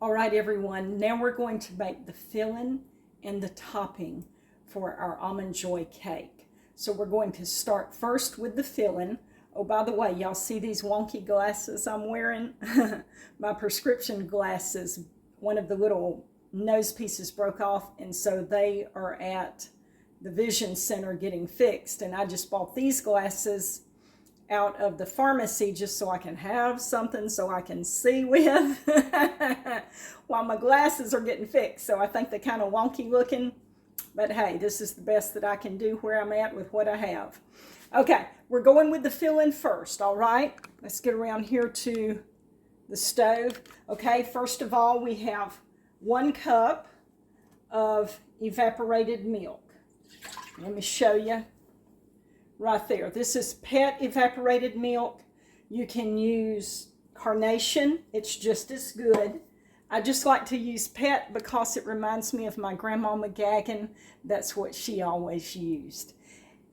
All right, everyone, now we're going to make the filling and the topping for our Almond Joy cake. So we're going to start first with the filling. Oh, by the way, y'all see these wonky glasses I'm wearing? My prescription glasses, one of the little nose pieces broke off, and so they are at the vision center getting fixed. And I just bought these glasses out of the pharmacy just so I can have something so I can see with while my glasses are getting fixed. So I think they're kind of wonky looking, but hey, this is the best that I can do where I'm at with what I have. Okay, we're going with the filling first, all right? Let's get around here to the stove. Okay, first of all, we have 1 cup of evaporated milk. Let me show you. Right there. This is pet evaporated milk. You can use carnation. It's just as good. I just like to use pet because it reminds me of my grandmama Gaggin. That's what she always used.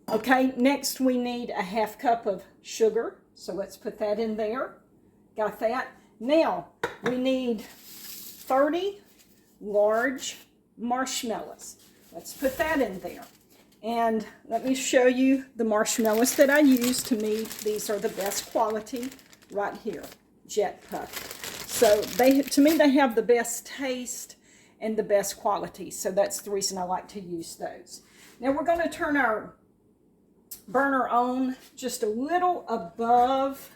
Okay, next we need a 1/2 cup of sugar. So let's put that in there. Got that? Now we need 30 large marshmallows. Let's put that in there. And let me show you the marshmallows that I use. To me, these are the best quality right here, Jet Puff. So to me, they have the best taste and the best quality. So that's the reason I like to use those. Now we're going to turn our burner on just a little above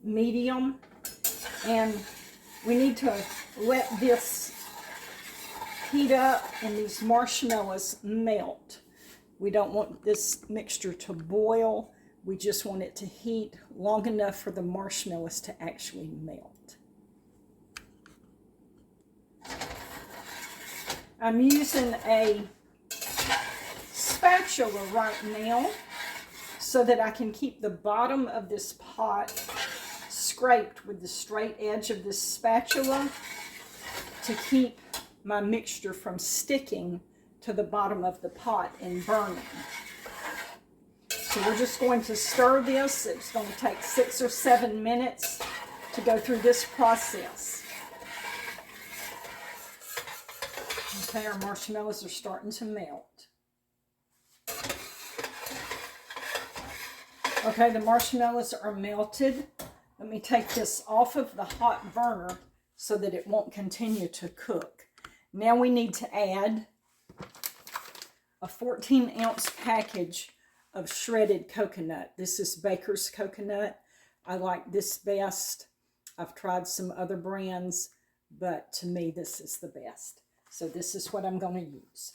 medium. And we need to let this heat up and these marshmallows melt. We don't want this mixture to boil. We just want it to heat long enough for the marshmallows to actually melt. I'm using a spatula right now so that I can keep the bottom of this pot scraped with the straight edge of this spatula to keep my mixture from sticking to the bottom of the pot and burning. So we're just going to stir this. It's going to take 6 or 7 minutes to go through this process. Okay, our marshmallows are starting to melt. Okay, the marshmallows are melted. Let me take this off of the hot burner so that it won't continue to cook. Now we need to add a 14-ounce package of shredded coconut. This is Baker's coconut. I like this best. I've tried some other brands, but to me this is the best. So this is what I'm going to use.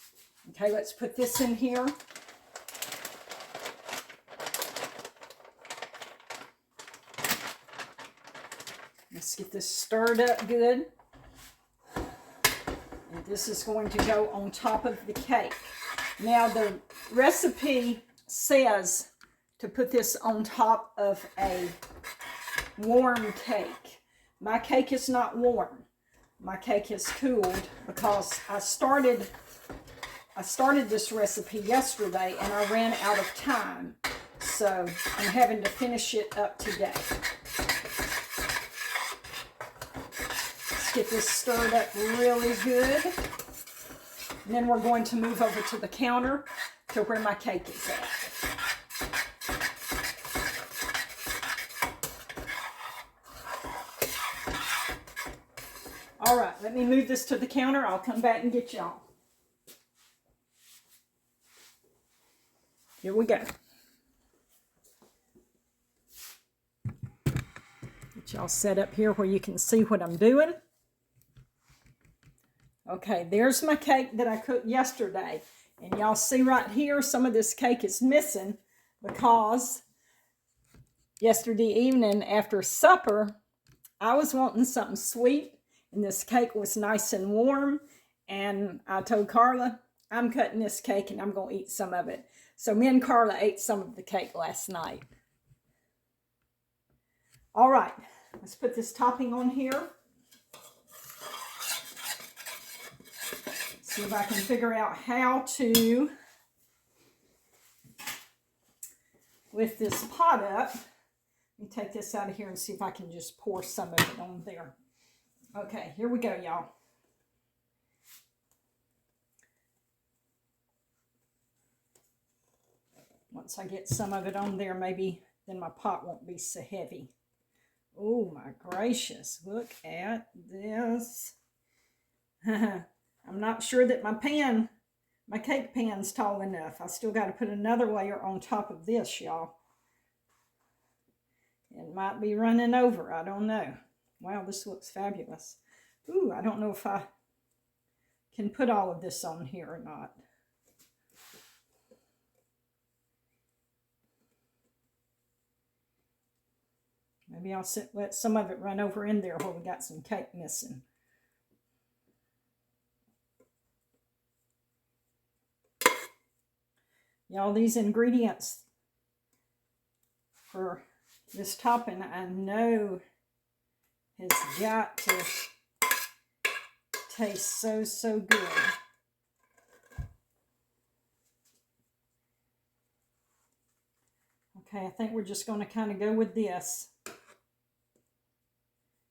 Okay, let's put this in here. Let's get this stirred up good. And this is going to go on top of the cake. Now the recipe says to put this on top of a warm cake. My cake is not warm. My cake is cooled because I started this recipe yesterday and I ran out of time. So I'm having to finish it up today. Let's get this stirred up really good. And then we're going to move over to the counter to where my cake is at. All right, let me move this to the counter. I'll come back and get y'all. Here we go. Get y'all set up here where you can see what I'm doing. Okay, there's my cake that I cooked yesterday. And y'all see right here, some of this cake is missing because yesterday evening after supper, I was wanting something sweet. And this cake was nice and warm. And I told Carla, I'm cutting this cake and I'm going to eat some of it. So me and Carla ate some of the cake last night. All right, let's put this topping on here. See if I can figure out how to lift this pot up. Let me take this out of here and see if I can just pour some of it on there. Okay, here we go, y'all. Once I get some of it on there, maybe then my pot won't be so heavy. Oh my gracious, look at this. I'm not sure that my cake pan's tall enough. I still got to put another layer on top of this, y'all. It might be running over, I don't know. Wow, this looks fabulous. Ooh, I don't know if I can put all of this on here or not. Maybe I'll let some of it run over in there where we got some cake missing. Y'all, these ingredients for this topping, I know has got to taste so, so good. Okay, I think we're just going to kind of go with this.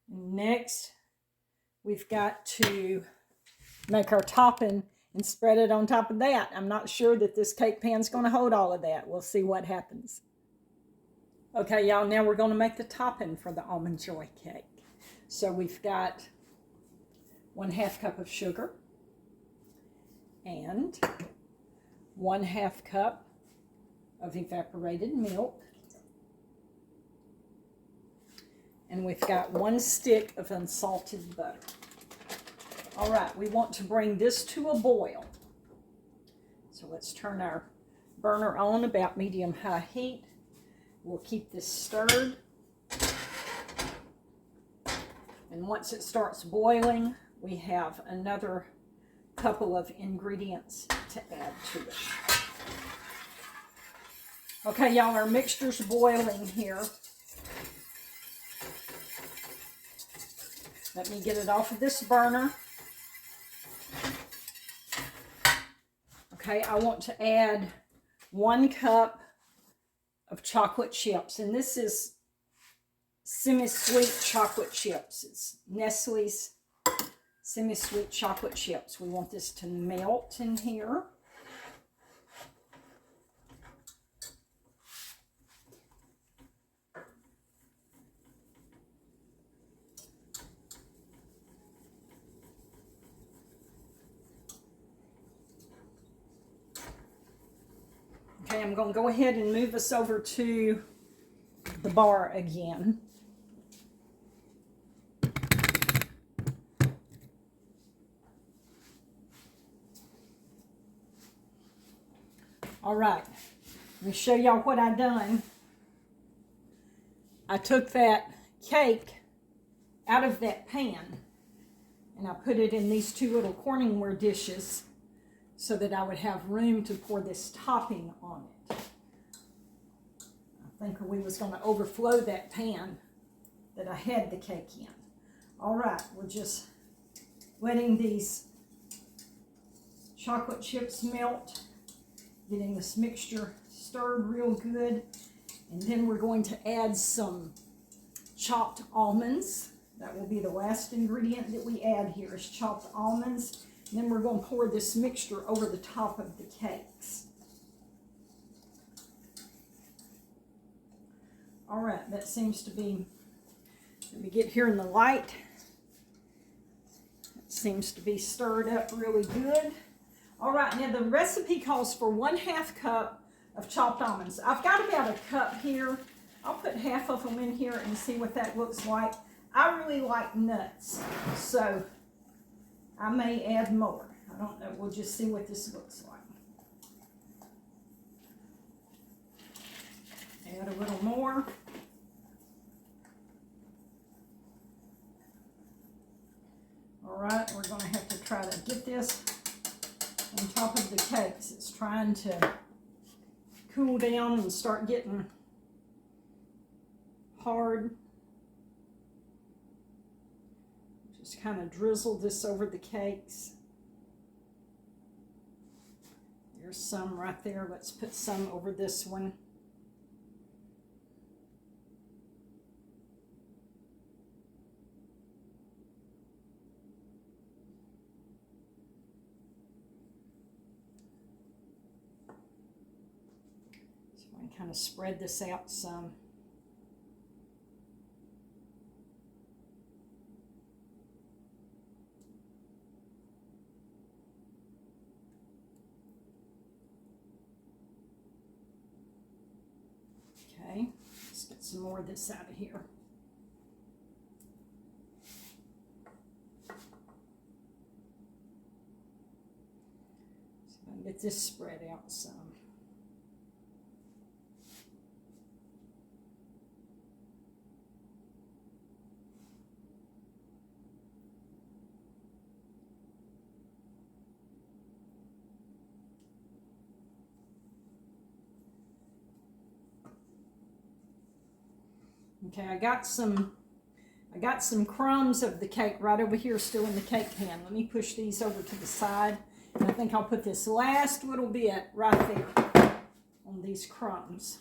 Next, we've got to make our topping and spread it on top of that. I'm not sure that this cake pan's going to hold all of that. We'll see what happens. Okay, y'all, now we're going to make the topping for the Almond Joy cake. So we've got 1/2 cup of sugar and 1/2 cup of evaporated milk. And we've got 1 stick of unsalted butter. All right, we want to bring this to a boil. So let's turn our burner on about medium-high heat. We'll keep this stirred. And once it starts boiling, we have another couple of ingredients to add to it. Okay, y'all, our mixture's boiling here. Let me get it off of this burner. Okay, I want to add 1 cup of chocolate chips, and this is semi-sweet chocolate chips. It's Nestle's semi-sweet chocolate chips. We want this to melt in here. Okay, I'm going to go ahead and move us over to the bar again. All right, let me show y'all what I done. I took that cake out of that pan and I put it in these 2 little Corningware dishes so that I would have room to pour this topping on it. I think we was going to overflow that pan that I had the cake in. All right, we're just letting these chocolate chips melt, getting this mixture stirred real good, and then we're going to add some chopped almonds. That will be the last ingredient that we add here is chopped almonds. And then we're going to pour this mixture over the top of the cakes. All right, that seems to be, let me get here in the light. It seems to be stirred up really good. All right, now the recipe calls for 1/2 cup of chopped almonds. I've got about a cup here. I'll put half of them in here and see what that looks like. I really like nuts, so I may add more. I don't know. We'll just see what this looks like. Add a little more. All right, we're going to have to try to get this on top of the cakes. It's trying to cool down and start getting hard. Just kind of drizzle this over the cakes. There's some right there. Let's put some over this one. And kind of spread this out some. Okay, let's get some more of this out of here. So I'll get this spread out some. Okay, I got some crumbs of the cake right over here still in the cake pan. Let me push these over to the side. And I think I'll put this last little bit right there on these crumbs.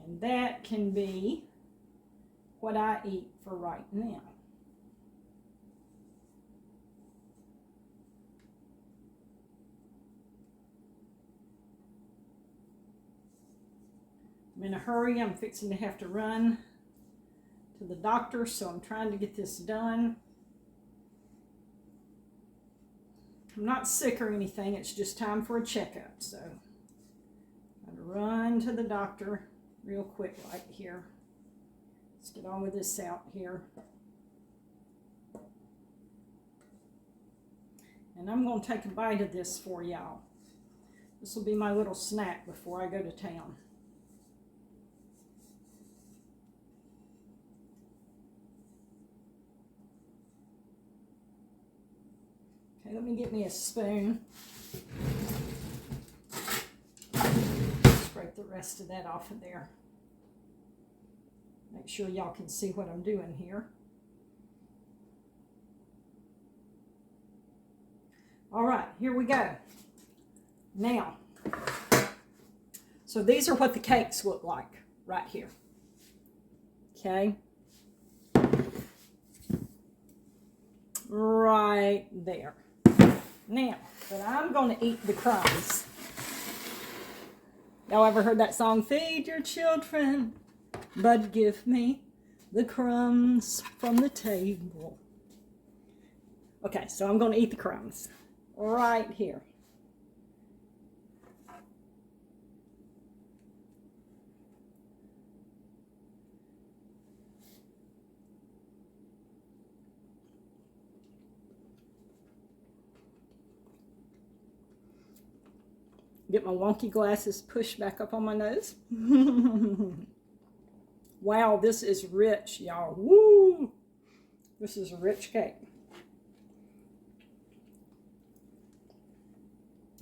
And that can be what I eat for right now. I'm in a hurry. I'm fixing to have to run to the doctor, so I'm trying to get this done. I'm not sick or anything. It's just time for a checkup, so I'm going to run to the doctor real quick right here. Let's get all of this out here. And I'm going to take a bite of this for y'all. This will be my little snack before I go to town. Okay, let me get me a spoon. Scrape the rest of that off of there. Make sure y'all can see what I'm doing here. All right, here we go. Now, so these are what the cakes look like right here. Okay. Right there. Now, but I'm going to eat the crumbs. Y'all ever heard that song, Feed Your Children, but give me the crumbs from the table? Okay, so I'm going to eat the crumbs right here. Get my wonky glasses pushed back up on my nose. Wow, this is rich, y'all. Woo! This is a rich cake.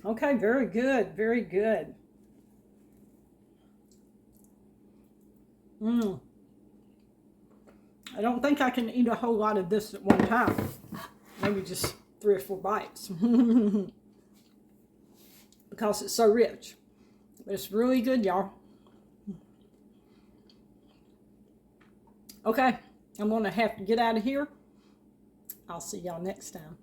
Okay, very good, very good. I don't think I can eat a whole lot of this at one time. Maybe just 3 or 4 bites. Because it's so rich. But it's really good, y'all. Okay, I'm going to have to get out of here. I'll see y'all next time.